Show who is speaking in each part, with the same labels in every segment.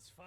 Speaker 1: was fun.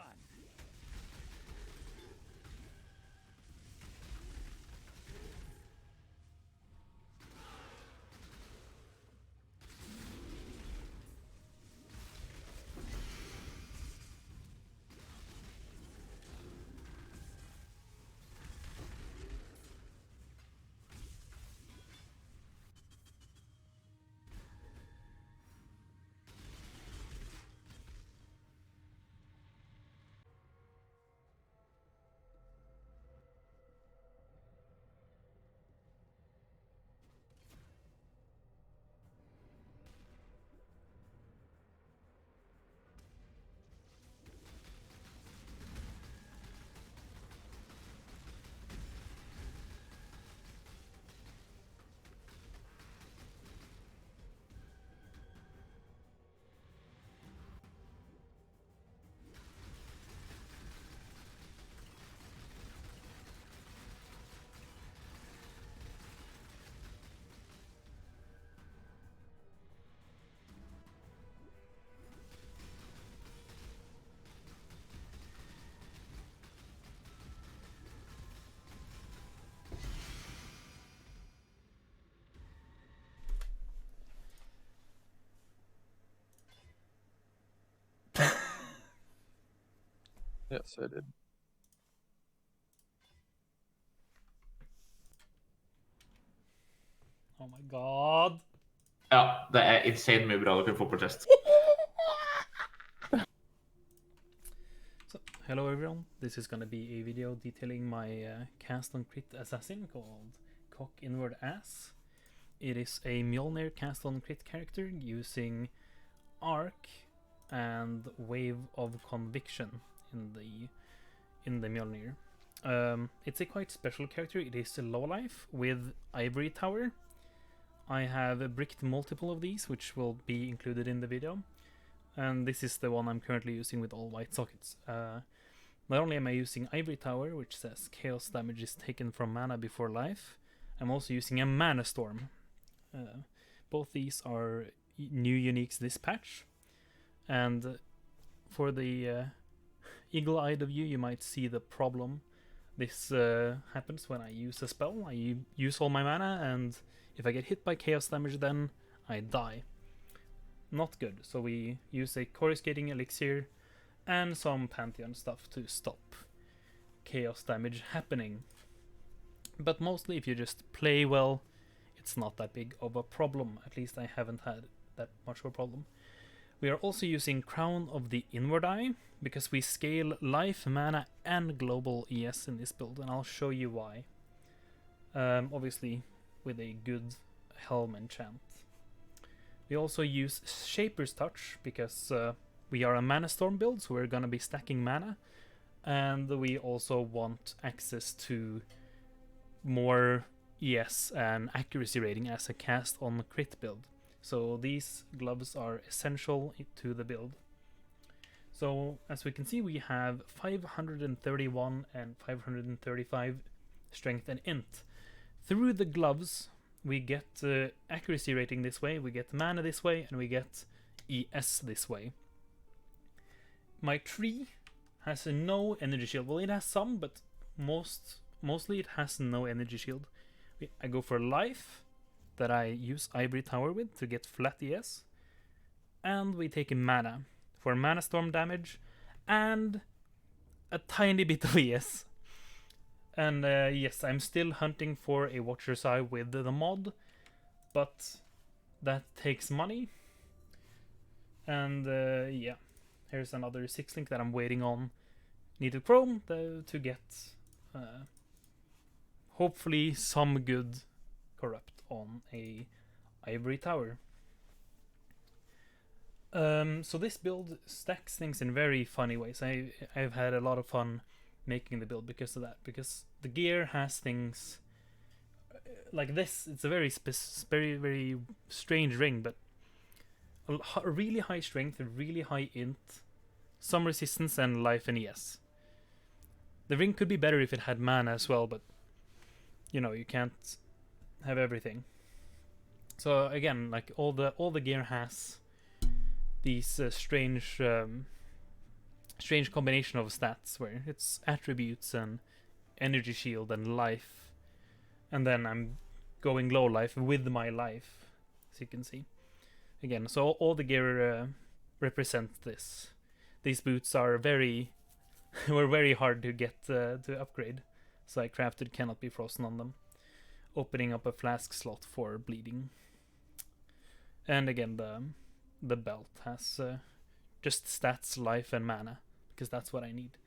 Speaker 2: Yes, I did.
Speaker 1: Oh my god.
Speaker 3: Ja, det er insane mye bra du kan få på chest.
Speaker 1: So, hello everyone, this is gonna be a video detailing my cast on crit assassin called CoC Inward Ass. It is a Mjölnir cast on crit character using Arc and Wave of Conviction in the Mjölnir. It's a quite special character. It is a low life with Ivory Tower. I have bricked multiple of these, which will be included in the video. And this is the one I'm currently using with all white sockets. Not only am I using Ivory Tower, which says chaos damage is taken from mana before life, I'm also using a Manastorm. Both these are new uniques this patch. And for the eagle-eyed of you, you might see the problem. This happens when I use a spell. I use all my mana, and if I get hit by chaos damage, then I die. Not good. So we use a coruscating elixir and some Pantheon stuff to stop chaos damage happening. But mostly if you just play well, it's not that big of a problem. At least I haven't had that much of a problem. We are also using Crown of the Inward Eye, because we scale life, mana, and global ES in this build, and I'll show you why. Obviously, with a good helm enchant. We also use Shaper's Touch, because we are a Manastorm build, so we're gonna be stacking mana, and we also want access to more ES and accuracy rating as a cast on crit build. So these gloves are essential to the build. So as we can see, we have 531 and 535 strength and int. Through the gloves, we get accuracy rating this way, we get mana this way, and we get ES this way. My tree has no energy shield. Well, it has some, but mostly it has no energy shield. I go for life, that I use Ivory Tower with to get flat ES. And we take a mana for Manastorm damage and a tiny bit of ES. And yes, I'm still hunting for a Watcher's Eye with the mod, but that takes money. And yeah, here's another 6-link that I'm waiting on Needed Chrome to get hopefully some good corrupt on a Ivory Tower. So this build stacks things in very funny ways. I've had a lot of fun making the build because of that, because the gear has things like this. It's a very very strange ring, but a really high strength, a really high int, some resistance, and life and ES. The ring could be better if it had mana as well, but you know, you can't have everything. So again, like all the gear has these strange strange combination of stats where it's attributes and energy shield and life, and then I'm going low life with my life, as you can see. Again, so all the gear represent this. These boots are were very hard to get to upgrade, so I crafted Cannot Be Frozen on them, opening up a flask slot for bleeding. And again, the belt has just stats, life, and mana, because that's what I need.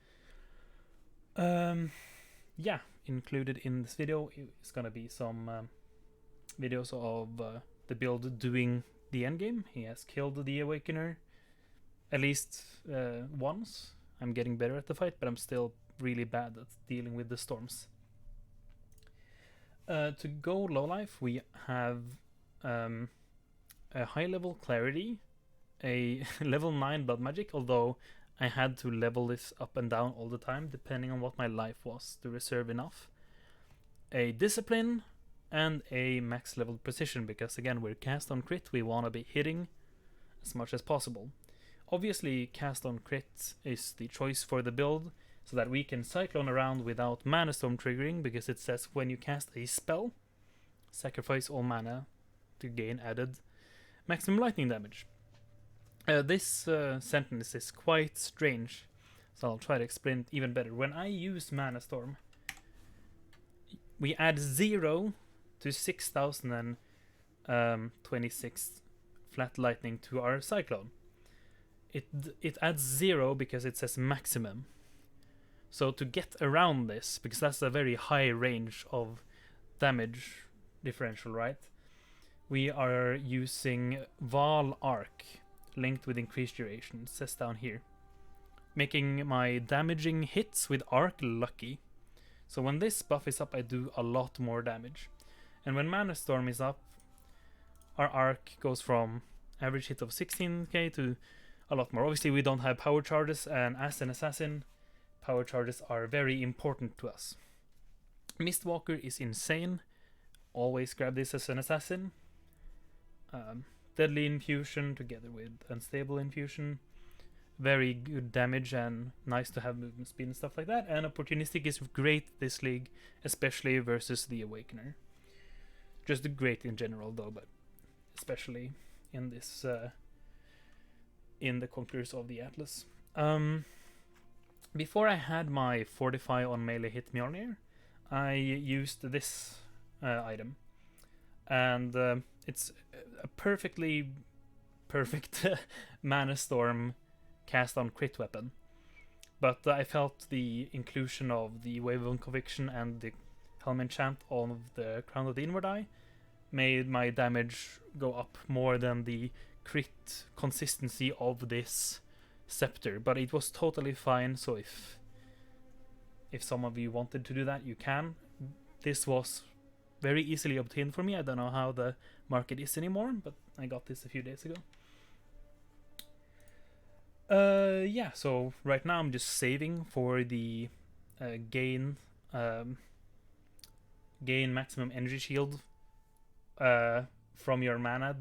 Speaker 1: Yeah, included in this video is gonna be some videos of the build doing the endgame. He has killed the Awakener at least once. I'm getting better at the fight, but I'm still really bad at dealing with the storms. To go low life, we have a high level Clarity, a level 9 Blood Magic, although I had to level this up and down all the time depending on what my life was to reserve enough. A Discipline, and a max level Precision, because again, we're cast on crit, we want to be hitting as much as possible. Obviously, cast on crit is the choice for the build, so that we can cyclone around without Manastorm triggering, because it says when you cast a spell, sacrifice all mana to gain added maximum lightning damage. This sentence is quite strange, so I'll try to explain it even better. When I use Manastorm, we add 0 to 6026 flat lightning to our cyclone. It adds 0 because it says maximum. So to get around this, because that's a very high range of damage differential, right? We are using Val Arc, linked with increased duration, it says down here, making my damaging hits with Arc lucky. So when this buff is up, I do a lot more damage. And when Manastorm is up, our Arc goes from average hit of 16k to a lot more. Obviously, we don't have power charges, and as an assassin, power charges are very important to us. Mistwalker is insane. Always grab this as an assassin. Deadly Infusion together with Unstable Infusion. Very good damage and nice to have movement speed and stuff like that. And Opportunistic is great this league, especially versus the Awakener. Just great in general though, but especially in this in the Conquerors of the Atlas. Before I had my Fortify on melee hit Mjölnir, I used this item, and it's a perfect Manastorm cast on crit weapon. But I felt the inclusion of the Wave of Conviction and the Helm enchant on the Crown of the Inward Eye made my damage go up more than the crit consistency of this scepter. But it was totally fine, so if some of you wanted to do that, you can. This was very easily obtained for me. I don't know how the market is anymore, but I got this a few days ago. Yeah, so right now I'm just saving for the gain maximum energy shield from your mana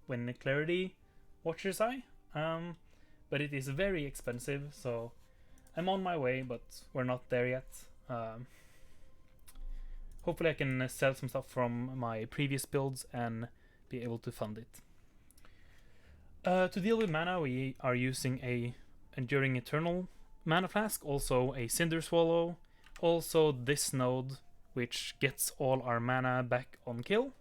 Speaker 1: when the Clarity Watcher's Eye. But it is very expensive, so I'm on my way, but we're not there yet. Hopefully I can sell some stuff from my previous builds and be able to fund it. To deal with mana, we are using a Enduring Eternal mana flask, also a Cinder Swallow, also this node, which gets all our mana back on kill.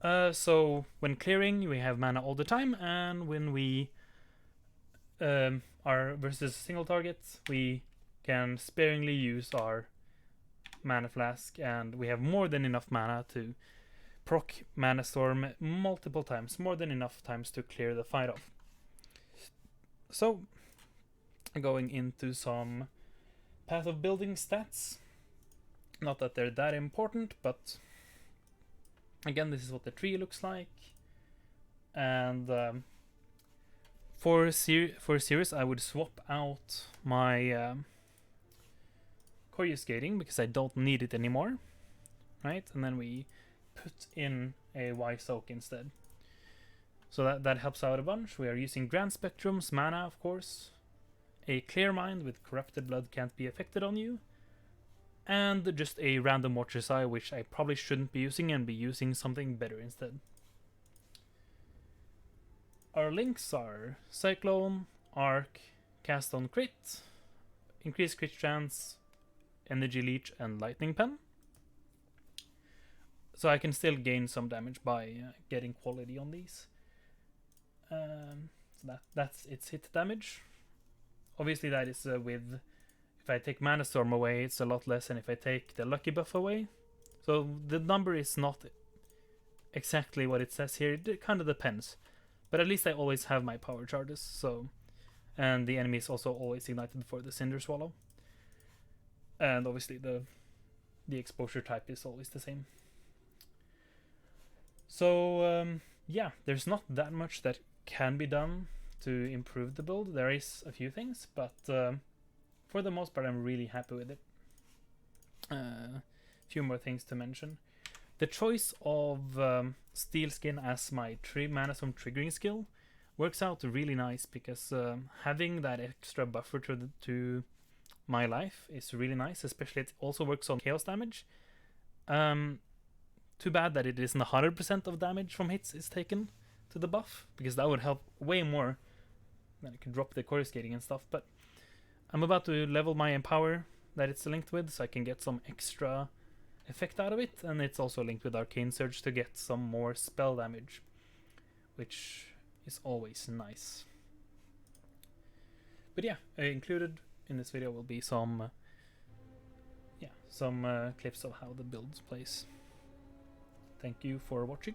Speaker 1: So when clearing, we have mana all the time, and when we are versus single targets, we can sparingly use our mana flask, and we have more than enough mana to proc Manastorm multiple times, more than enough times to clear the fight off. So, going into some Path of Building stats. Not that they're that important, but again, this is what the tree looks like. And for series, I would swap out my Coruscating because I don't need it anymore, right? And then we put in a Y-Soak instead. So that helps out a bunch. We are using Grand Spectrum's mana, of course. a clear mind with corrupted blood can't be affected on you, and just a random Watcher's Eye, which I probably shouldn't be using and be using something better instead. Our links are Cyclone, Arc, Cast on Crit, Increased Crit Chance, Energy Leech, and Lightning Pen. So I can still gain some damage by getting quality on these. So that's its hit damage. Obviously that is with... If I take Manastorm away, it's a lot less than if I take the Lucky buff away. So the number is not exactly what it says here. It kind of depends. But at least I always have my power charges, so... And the enemy is also always ignited for the Cinder Swallow. And obviously the exposure type is always the same. So, yeah, there's not that much that can be done to improve the build. There is a few things, but for the most part I'm really happy with it. Few more things to mention. The choice of Steel Skin as my Manastorm triggering skill works out really nice, because having that extra buffer to my life is really nice. Especially it also works on chaos damage. Too bad that it isn't 100% of damage from hits is taken to the buff, because that would help way more. Then I could drop the coruscating and stuff. But I'm about to level my Empower that it's linked with, so I can get some extra effect out of it. And it's also linked with Arcane Surge to get some more spell damage, which is always nice. But yeah, included in this video will be some clips of how the build plays. Thank you for watching.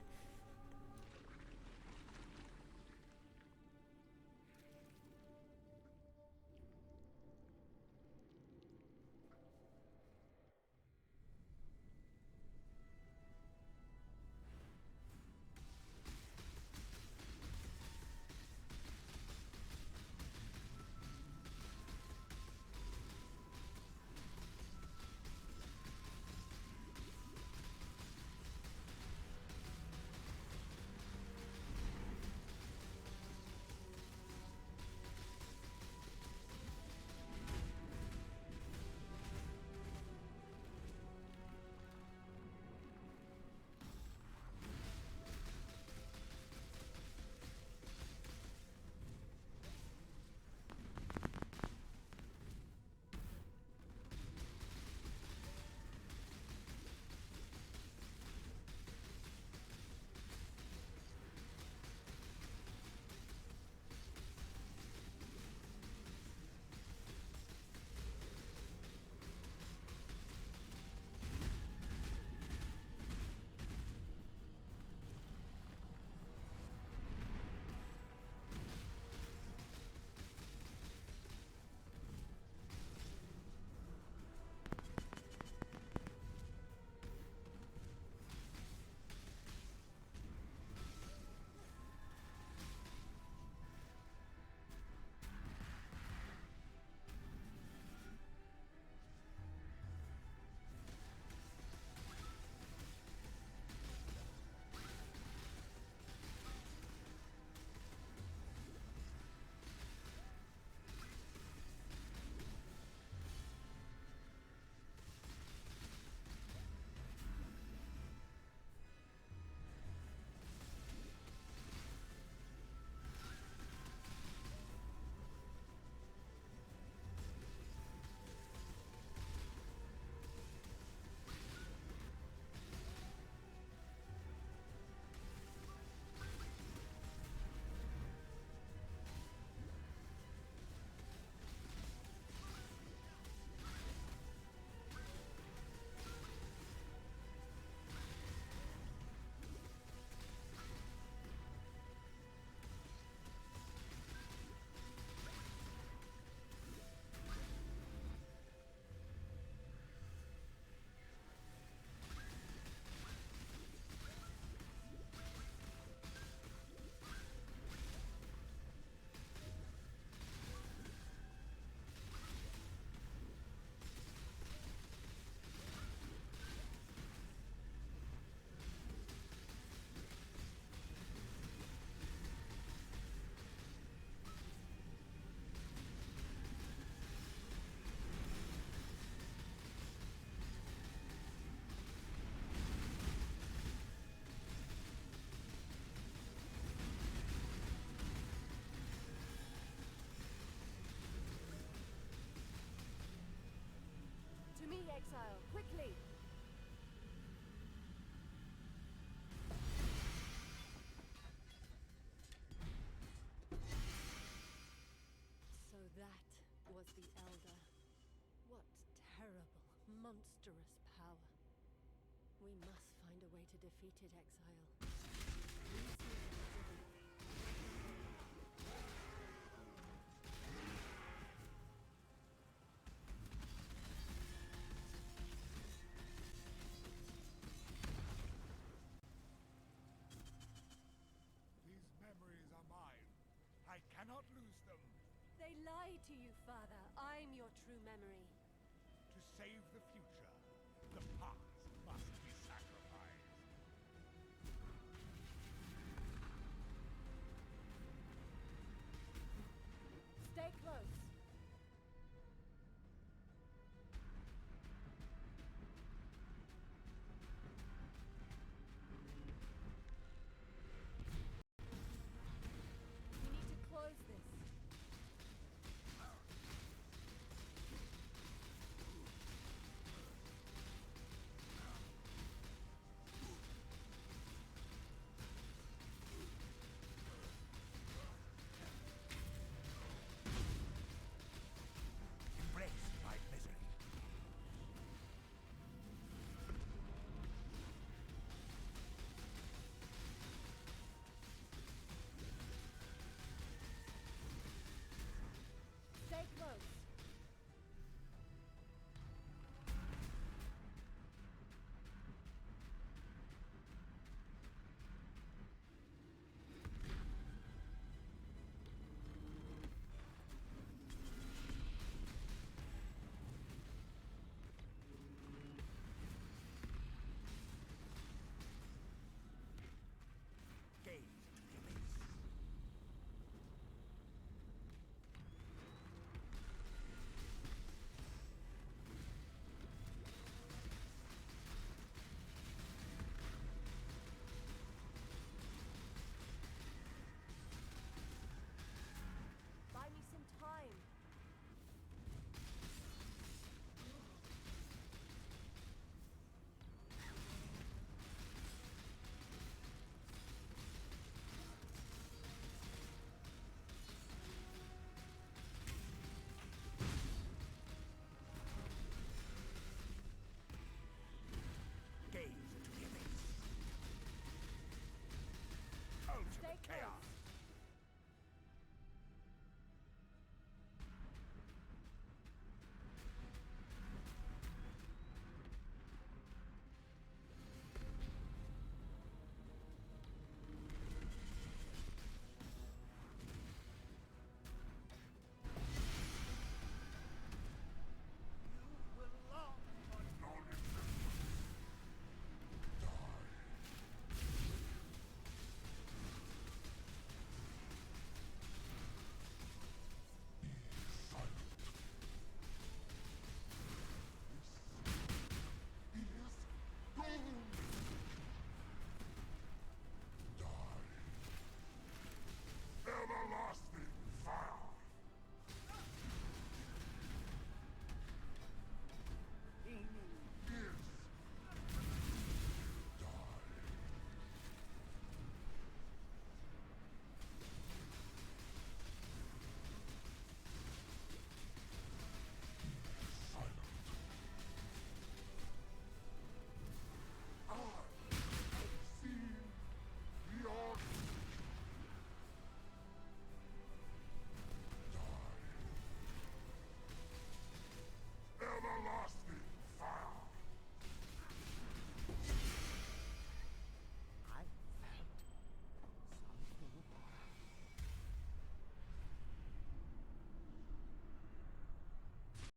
Speaker 2: exile, quickly! So that was the Elder. What terrible, monstrous power. We must find a way to defeat it, Exile. Please see it.
Speaker 4: These memories are mine. I cannot lose them.
Speaker 2: They lied to you, Father. I'm your true memory.
Speaker 4: To save the future, the past